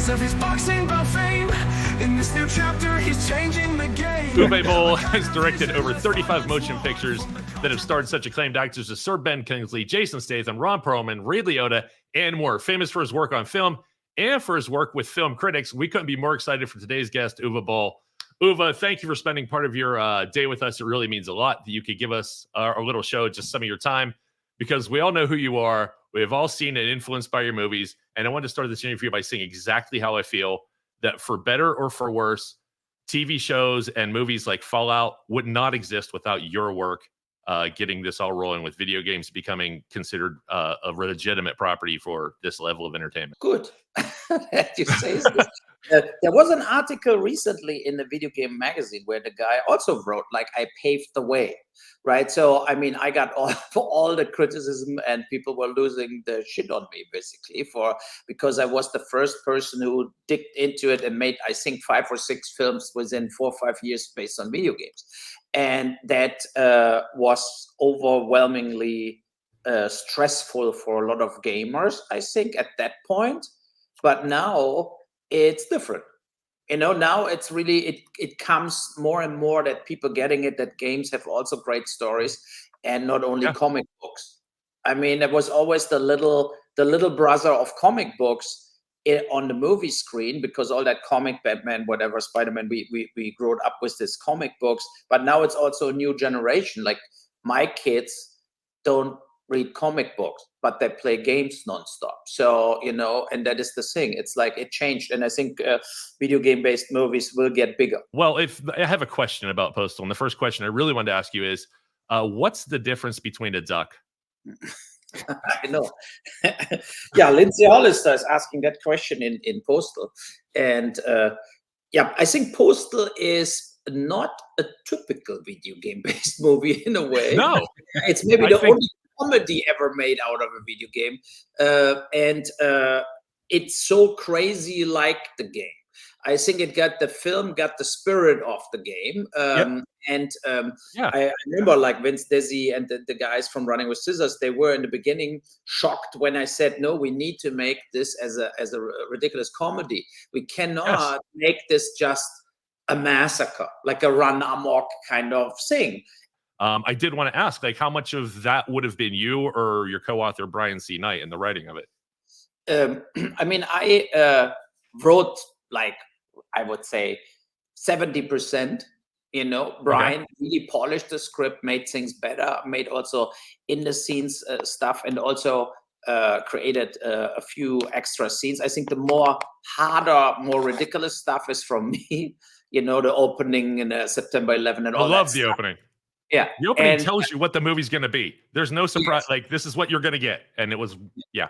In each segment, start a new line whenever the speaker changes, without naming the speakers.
Of his boxing bout fame. In this new chapter, he's changing the game.
Uwe Boll has directed over 35 motion pictures that have starred such acclaimed actors as Sir Ben Kingsley, Jason Statham, Ron Perlman, Ray Liotta, and more. Famous for his work on film and for his work with film critics, we couldn't be more excited for today's guest, Uwe Boll. Uwe, thank you for spending part of your day with us. It really means a lot that you could give us our little show, just some of your time, because we all know who you are. We have all seen and influenced by your movies. And I wanted to start this interview by saying exactly how I feel, that for better or for worse, TV shows and movies like Fallout would not exist without your work getting this all rolling, with video games becoming considered a legitimate property for this level of entertainment.
Good that you say this. There was an article recently in the Video Game Magazine where the guy also wrote, like, I paved the way, right? So, I mean, I got all the criticism, and people were losing the shit on me, basically, because I was the first person who digged into it and made, I think, 5 or 6 films within 4 or 5 years based on video games. And that was overwhelmingly stressful for a lot of gamers, I think, at that point. But now it's different. Now it's really, it comes more and more that people getting it, that games have also great stories, and not only comic books. I mean, it was always the little brother of comic books on the movie screen, because all that comic, Batman, whatever, Spider-Man, we grew up with these comic books. But now it's also a new generation. Like, my kids don't read comic books, but they play games nonstop. So, and that is the thing. It's like it changed. And I think video game-based movies will get bigger.
Well, if I have a question about Postal, and the first question I really wanted to ask you is, what's the difference between a duck?
I know. Yeah, Lindsay Hollister is asking that question in Postal. And I think Postal is not a typical video game-based movie in a way.
No.
It's maybe the only comedy ever made out of a video game. And it's so crazy like the game. I think the film got the spirit of the game. I remember, like, Vince Desi and the guys from Running with Scissors, they were in the beginning shocked when I said, no, we need to make this as a ridiculous comedy. We cannot make this just a massacre, like a run amok kind of thing.
I did want to ask, like, how much of that would have been you or your co-author Brian C. Knight in the writing of it?
I mean, I wrote, like, I would say 70%. Brian really polished the script, made things better, made also in the scenes stuff, and also created a few extra scenes. I think the harder, more ridiculous stuff is from me. The opening in September 11 and all that.
I love the opening.
Yeah.
The opening tells you what the movie's going to be. There's no surprise. Yes. Like, this is what you're going to get. And it was,
Yeah.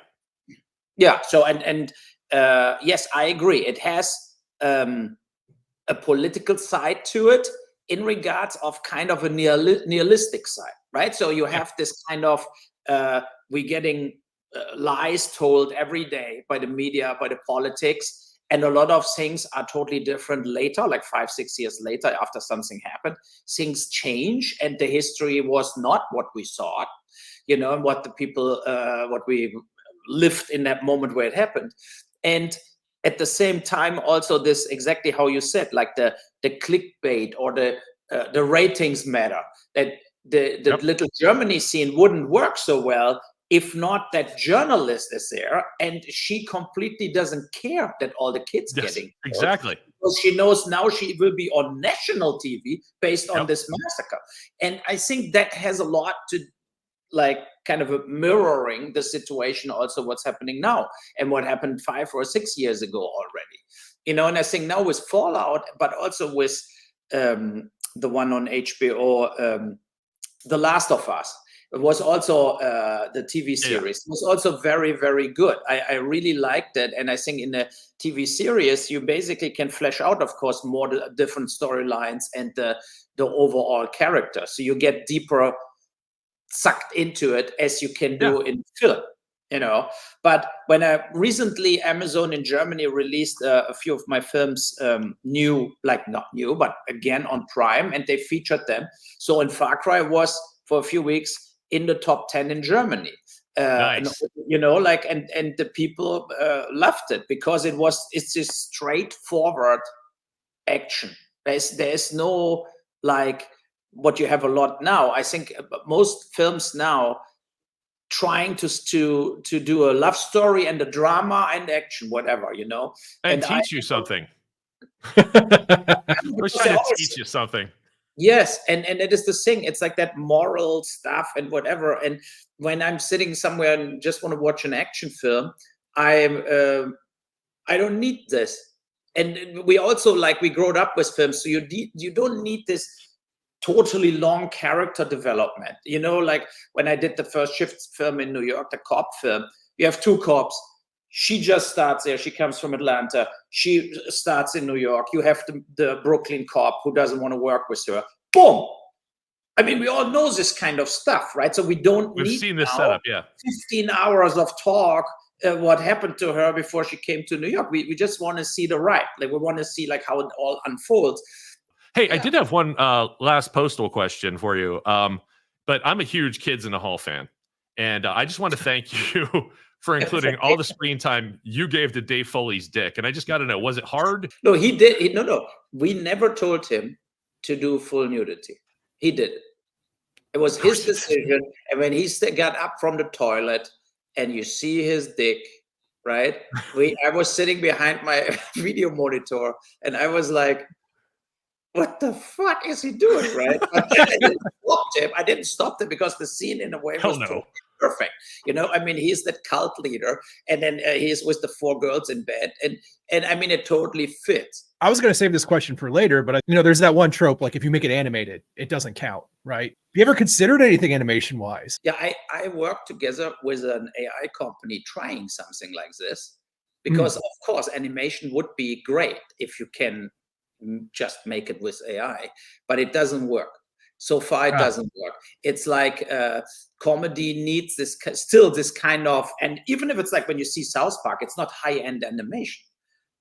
So, yes, I agree. It has a political side to it in regards of kind of a nihilistic side, right? So you have this kind of, we're getting lies told every day by the media, by the politics. And a lot of things are totally different later, like 5, 6 years later, after something happened. Things change, and the history was not what we thought, and what the people, what we lived in that moment where it happened. And at the same time, also this, exactly how you said, like the clickbait or the ratings matter. That the little Germany scene wouldn't work so well if not that journalist is there, and she completely doesn't care that all the kids getting
exactly,
because she knows now she will be on national TV based on this massacre. And I think that has a lot to, like, kind of mirroring the situation, also what's happening now and what happened 5 or 6 years ago already. And I think now with Fallout, but also with the one on HBO, The Last of Us. It was also the TV series. It was also very, very good. I really liked it. And I think in the TV series, you basically can flesh out, of course, more the different storylines and the overall character. So you get deeper sucked into it as you can do in film, you know. But when recently Amazon in Germany released a few of my films, new, like not new, but again on Prime, and they featured them. So in Far Cry was for a few weeks in the top 10 in Germany.
Nice.
You know, like, and the people loved it because it's this straightforward action. There's no like what you have a lot now. I think most films now trying to do a love story and a drama and action, whatever, you know,
and teach you something. We're trying to teach you something.
Yes, and it is the thing. It's like that moral stuff and whatever. And when I'm sitting somewhere and just want to watch an action film, I don't need this. And we also, like, we grew up with films, so you don't need this totally long character development. You know, like when I did the first Shift film in New York, the cop film, you have two cops. She just starts there. She comes from Atlanta. She starts in New York. You have the Brooklyn cop who doesn't want to work with her. Boom. I mean, we all know this kind of stuff, right? So we've
seen this setup,
15 hours of talk. What happened to her before she came to New York? We just want to see the ride. Like, we want to see like how it all unfolds.
Hey, I did have one last Postal question for you. But I'm a huge Kids in the Hall fan. And I just want to thank you for including all the screen time you gave to Dave Foley's dick. And I just got to know, was it hard?
No, he did. No. We never told him to do full nudity. He did it. It was his decision. And when he got up from the toilet and you see his dick, right? I was sitting behind my video monitor and I was like, what the fuck is he doing, right? But I didn't stop him because the scene in a way was totally perfect. You know, I mean, he's that cult leader, and then he's with the 4 girls in bed, and I mean, it totally fits.
I was going to save this question for later, but you know, there's that one trope, like if you make it animated, it doesn't count, right? Have you ever considered anything animation wise?
Yeah, I worked together with an AI company trying something like this because, of course, animation would be great if you can just make it with AI, but it doesn't work. So far, it doesn't work. It's like comedy needs this kind of, and even if it's like when you see South Park, it's not high-end animation,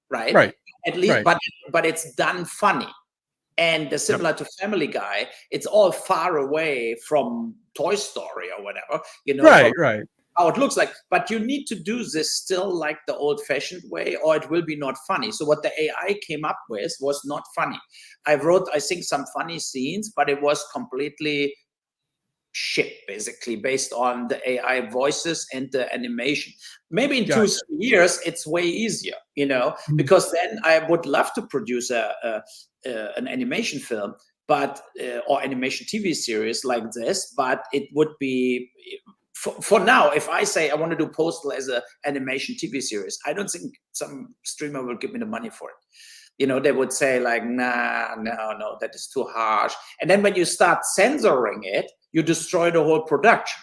right?
Right.
At least, but it's done funny. And similar to Family Guy, it's all far away from Toy Story or whatever, you know.
Right.
How it looks like, but you need to do this still like the old-fashioned way, or it will be not funny. So what the AI came up with was not funny. I wrote, I think, some funny scenes, but it was completely shit, basically, based on the AI voices and the animation. Maybe in 2-3 years, it's way easier, you know, because then I would love to produce an animation film, but or animation TV series like this, but it would be. For now, if I say I want to do Postal as an animation TV series, I don't think some streamer will give me the money for it. You know, they would say like, nah, no, that is too harsh. And then when you start censoring it, you destroy the whole production.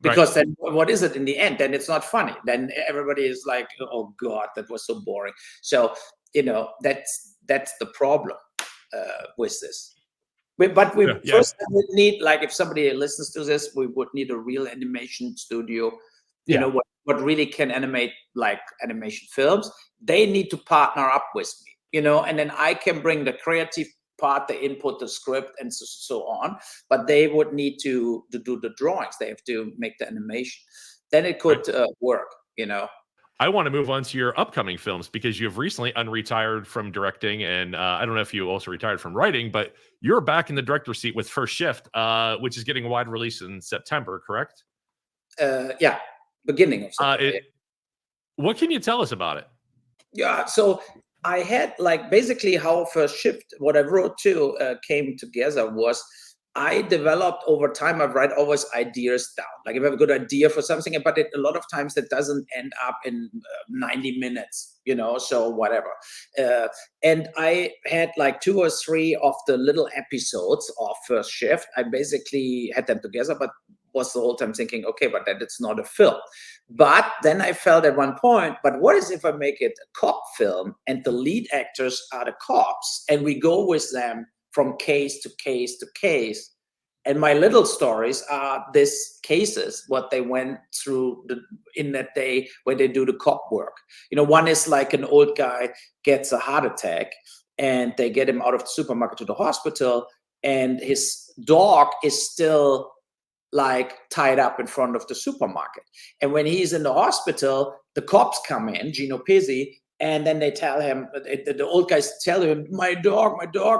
Because then what is it in the end? Then it's not funny. Then everybody is like, oh God, that was so boring. So, you know, that's the problem with this. But we first would need, like, if somebody listens to this, we would need a real animation studio, you know, what really can animate like animation films. They need to partner up with me, you know, and then I can bring the creative part, the input, the script, and so on. But they would need to do the drawings. They have to make the animation. Then it could work, you know.
I want to move on to your upcoming films because you have recently unretired from directing, and I don't know if you also retired from writing, but you're back in the director seat with First Shift, which is getting a wide release in September, correct?
Yeah, beginning of September.
What can you tell us about it?
Yeah, so I had like basically how First Shift, what I wrote too, came together was I developed over time. I write always ideas down. Like if I have a good idea for something, but a lot of times that doesn't end up in 90 minutes, you know, so whatever. And I had like 2 or 3 of the little episodes of First Shift. I basically had them together, but was the whole time thinking, okay, but that it's not a film. But then I felt at one point, but what is if I make it a cop film and the lead actors are the cops and we go with them from case to case to case? And my little stories are these cases, what they went through in that day where they do the cop work. One is like an old guy gets a heart attack and they get him out of the supermarket to the hospital, and his dog is still like tied up in front of the supermarket. And when he's in the hospital, the cops come in, Gino Pizzi, and then they tell him, the old guys tell him, my dog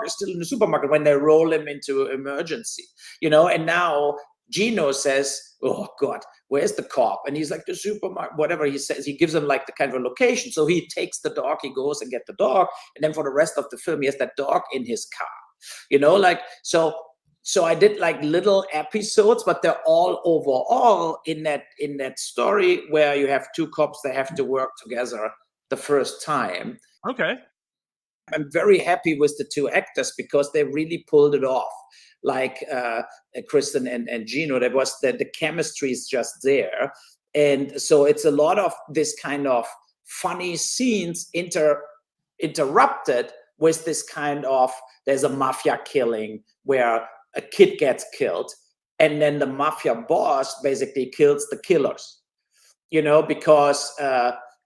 is still in the supermarket, when they roll him into emergency, and now Gino says, oh God, where's the cop? And he's like, the supermarket, whatever he says, he gives him like the kind of a location. So he takes the dog, he goes and get the dog. And then for the rest of the film, he has that dog in his car, so I did like little episodes, but they're all overall in that story where you have two cops that have to work together the first time.
Okay.
I'm very happy with the two actors because they really pulled it off. Like Kristen and Gino, there was the chemistry is just there. And so it's a lot of this kind of funny scenes interrupted with this kind of, there's a mafia killing where a kid gets killed, and then the mafia boss basically kills the killers, because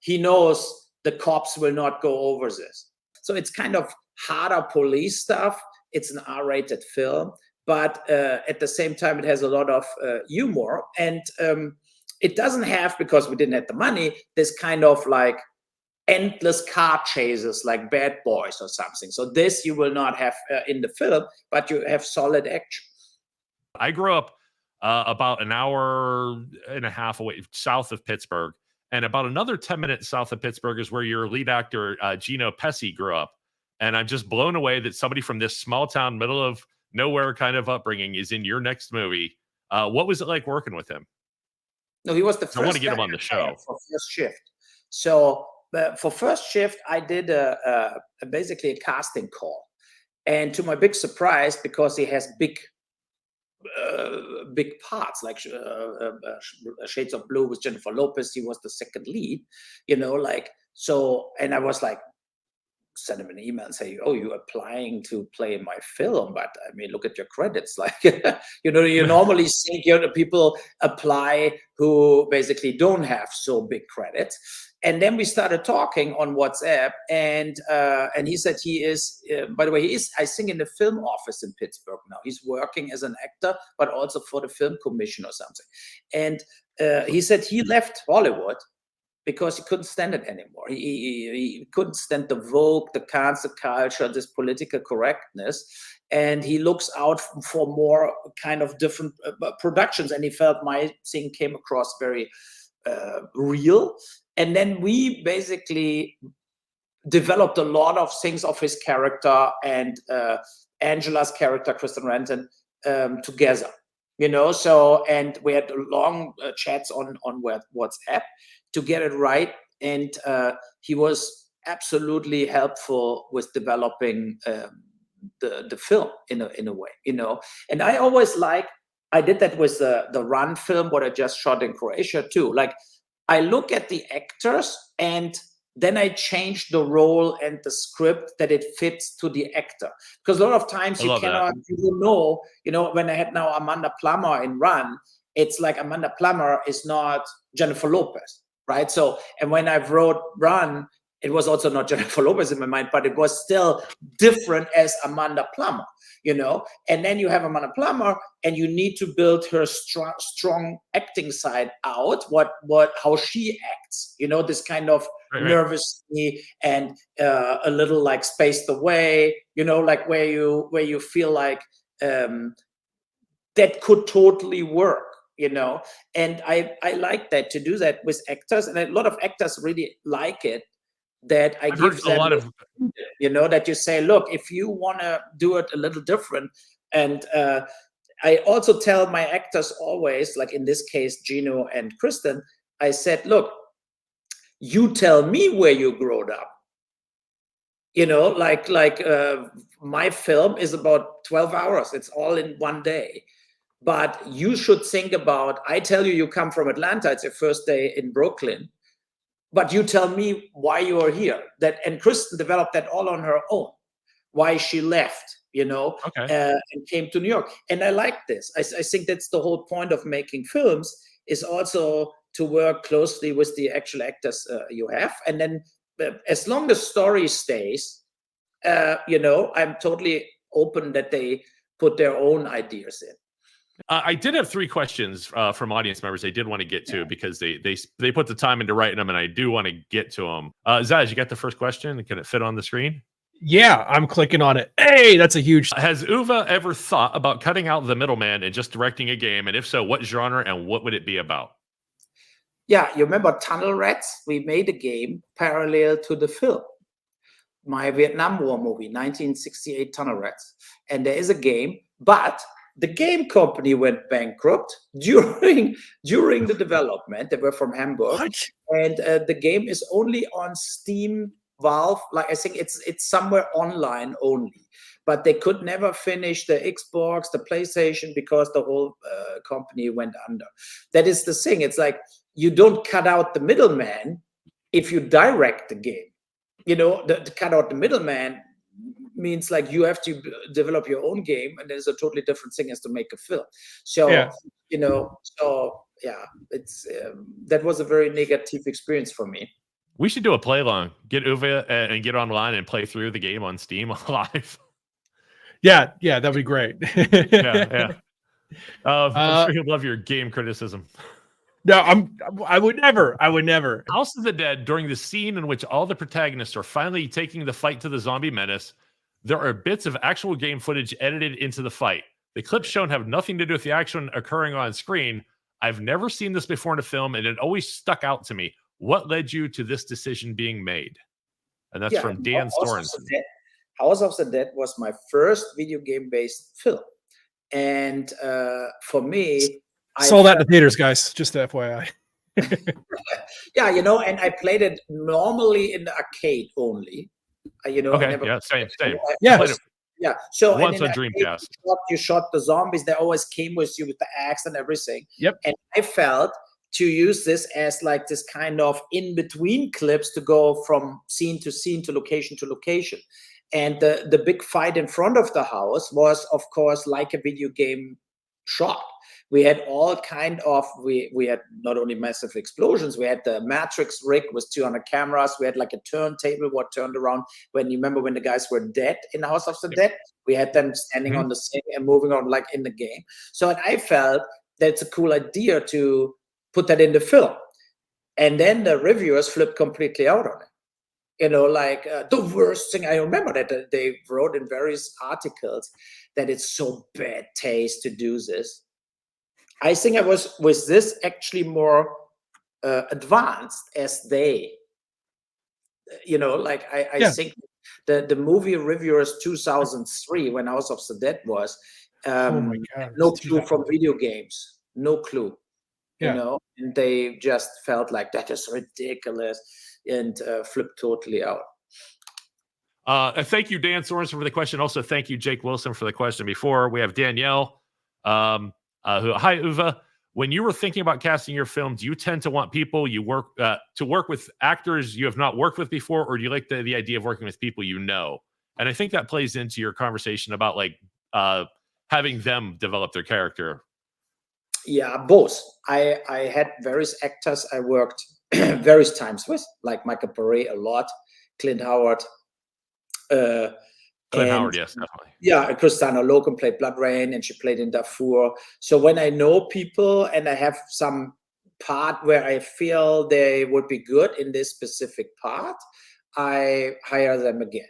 he knows the cops will not go over this. So it's kind of harder police stuff. It's an R-rated film, but at the same time, it has a lot of humor. And it doesn't have, because we didn't have the money, this kind of like endless car chases like Bad Boys or something. So this you will not have in the film, but you have solid action.
I grew up about an hour and a half away south of Pittsburgh, and about another 10 minutes south of Pittsburgh is where your lead actor, Gino Pesci, grew up. And I'm just blown away that somebody from this small town, middle of nowhere kind of upbringing is in your next movie. What was it like working with him?
No, he was the first.
I want to get him on the show.
For First Shift. So for First Shift, I did basically a casting call. And to my big surprise, because he has big parts, like Shades of Blue with Jennifer Lopez, he was the second lead, so, and I was like, send him an email and say, oh, you're applying to play in my film, but I mean, look at your credits. Like, you normally think people apply who basically don't have so big credits. And then we started talking on WhatsApp, and he said he is, by the way, he is, I think, in the film office in Pittsburgh now. He's working as an actor, but also for the film commission or something. And he said he left Hollywood because he couldn't stand it anymore. He couldn't stand the Vogue, the cancel culture, this political correctness. And he looks out for more kind of different productions. And he felt my thing came across very real. And then we basically developed a lot of things of his character and Angela's character, Kristen Renton, together. So, and we had long chats on WhatsApp to get it right. And he was absolutely helpful with developing the film in a way, And I always I did that with the Run film, what I just shot in Croatia too. Like, I look at the actors and then I change the role and the script that it fits to the actor. Because a lot of times you cannot, when I had now Amanda Plummer in Run, it's like Amanda Plummer is not Jennifer Lopez, right? So, and when I wrote Run, it was also not Jennifer Lopez in my mind, but it was still different as Amanda Plummer, And then you have Amanda Plummer, and you need to build her strong acting side out. How she acts, this kind of nervousness and a little like spaced away, like where you feel like that could totally work, And I like that, to do that with actors, and a lot of actors really like it. That I give them a lot of, that you say, look, if you want to do it a little different. And I also tell my actors always, like in this case, Gino and Kristen, I said, look, you tell me where you grew up. My film is about 12 hours. It's all in one day. but you should think about, I tell you, you come from Atlanta, it's your first day in Brooklyn, but you tell me why you are here. And Kristen developed that all on her own, why she left,
Okay.
and came to New York. And I like this. I think that's the whole point of making films, is also to work closely with the actual actors you have. And then as long as story stays, I'm totally open that they put their own ideas in.
I did have 3 questions from audience members they did want to get to, because they put the time into writing them, and I do want to get to them. Zaz, you got the first question? Can it fit on the screen?
Yeah, I'm clicking on it. Hey, that's a huge.
Has Uwe ever thought about cutting out the middleman and just directing a game? And if so, what genre and what would it be about?
Yeah, you remember Tunnel Rats? We made a game parallel to the film, my Vietnam War movie, 1968 Tunnel Rats. And there is a game, but the game company went bankrupt during the development. They were from Hamburg.
What?
And the game is only on Steam, Valve. Like, I think it's somewhere online only. But they could never finish the Xbox, the PlayStation, because the whole company went under. That is the thing. It's like, you don't cut out the middleman if you direct the game. To cut out the middleman means like you have to develop your own game, and there's a totally different thing as to make a film. So it's that was a very negative experience for me.
We should do a play along. Get Uwe and get online and play through the game on Steam live.
Yeah, that'd be great.
Yeah. I'm sure you'll love your game criticism.
No, I would never.
House of the Dead, during the scene in which all the protagonists are finally taking the fight to the zombie menace, there are bits of actual game footage edited into the fight. The clips shown have nothing to do with the action occurring on screen. I've never seen this before in a film, and it always stuck out to me. What led you to this decision being made? And that's from Dan Sorensen.
House of the Dead was my first video game-based film. And for me,
saw that in the theaters, guys. Just FYI.
Yeah, and I played it normally in the arcade only.
Okay, same.
Yeah. So
once on Dreamcast,
you shot the zombies. They always came with you with the axe and everything.
Yep.
And I felt to use this as like this kind of in between clips to go from scene to scene, to location to location. And the big fight in front of the house was, of course, like a video game shot. We had all kind of, we had not only massive explosions, we had the Matrix rig with 200 cameras. We had like a turntable what turned around. When you remember when the guys were dead in the House of the Dead, we had them standing on the thing and moving on like in the game. So I felt that's a cool idea to put that in the film. And then the reviewers flipped completely out on it. The worst thing, I remember that they wrote in various articles that it's so bad taste to do this. I think I was with this actually more advanced as they, I think the movie reviewers 2003, when House of the Dead was,
Oh my God,
no clue from video games, no clue,
Yeah.
and they just felt like that is ridiculous and flipped totally out.
Thank you, Dan Sorensen, for the question. Also, thank you, Jake Wilson, for the question before. We have Danielle. Hi, Uwe. When you were thinking about casting your film, do you tend to want people you work to work with actors you have not worked with before, or do you like the idea of working with people you know? And I think that plays into your conversation about like having them develop their character.
Yeah, both. I had various actors I worked various times with, like Michael Paré a lot, Clint Howard.
Howard, yes, definitely.
Yeah, Christina Logan played Blood Rain, and she played in Darfur. So when I know people and I have some part where I feel they would be good in this specific part, I hire them again.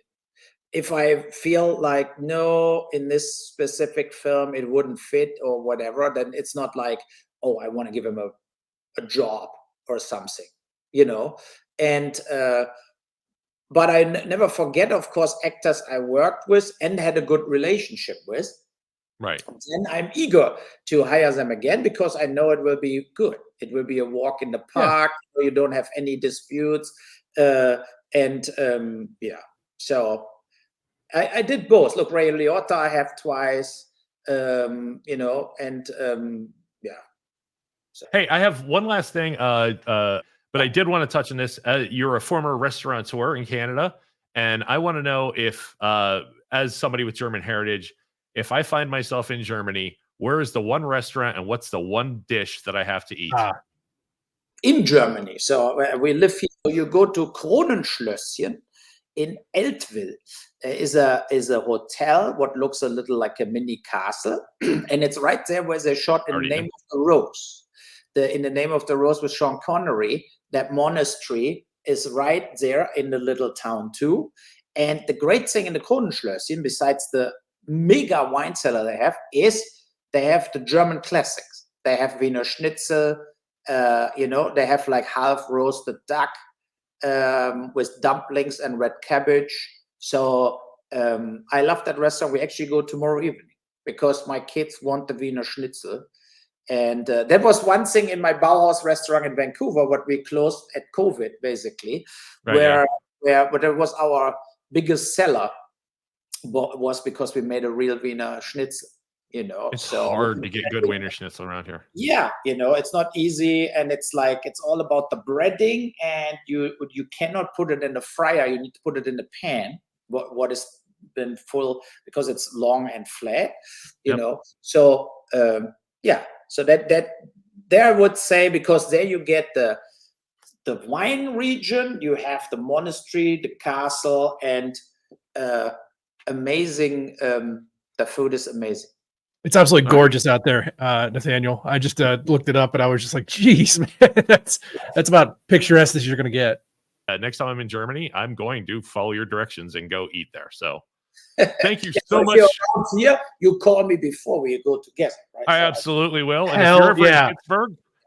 If I feel like, no, in this specific film it wouldn't fit or whatever, then it's not like, oh, I want to give him a job or something, And but I never forget, of course, actors I worked with and had a good relationship with.
Right.
And I'm eager to hire them again because I know it will be good. It will be a walk in the park. Yeah. You don't have any disputes. So I did both. Look, Ray Liotta I have twice. you know, and yeah. So.
Hey, I have one last thing, but I did want to touch on this. You're a former restaurateur in Canada, and I want to know if, as somebody with German heritage, if I find myself in Germany, where is the one restaurant and what's the one dish that I have to eat?
In Germany. So we live here. So you go to Kronenschlösschen in Eltville. Is a hotel what looks a little like a mini castle, and it's right there where they shot In the Name of the Rose. In the Name of the Rose with Sean Connery. That monastery is right there in the little town too. And the great thing in the Kronenschlösschen, besides the mega wine cellar they have, is they have the German classics. They have Wiener Schnitzel. You know, they have like half roasted duck with dumplings and red cabbage. So I love that restaurant. We actually go tomorrow evening because my kids want the Wiener Schnitzel. And that was one thing in my Bauhaus restaurant in Vancouver, what we closed at COVID, basically, where it was our biggest seller, was because we made a real Wiener Schnitzel. You know,
it's hard to get good Wiener Schnitzel around here.
Yeah, you know, it's not easy, and it's like it's all about the breading, and you cannot put it in the fryer. You need to put it in the pan. What has been full because it's long and flat. You know, so yeah. So that there I would say, because there you get the wine region, you have the monastery, the castle, and amazing. The food is amazing.
It's absolutely gorgeous out there, Nathaniel. I just looked it up, and I was just like, "Geez, man, that's about picturesque as you're going to get."
Next time I'm in Germany, I'm going to follow your directions and go eat there. So, thank you so much.
Here, you call me before we go together. Right?
I absolutely will. And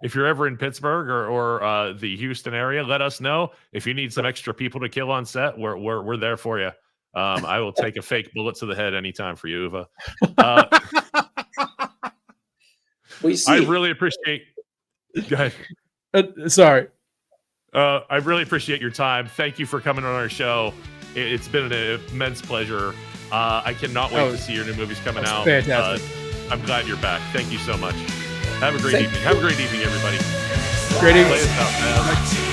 if you're ever in Pittsburgh or the Houston area, let us know. If you need some extra people to kill on set, we're there for you. I will take a fake bullet to the head anytime for you, Uwe. I really appreciate. Go ahead.
Sorry.
I really appreciate your time. Thank you for coming on our show. It's been an immense pleasure. I cannot wait to see your new movies coming out.
Fantastic.
I'm glad you're back. Thank you so much. Have a great evening. Have a great evening, everybody.
Great evening.
Play us out, man.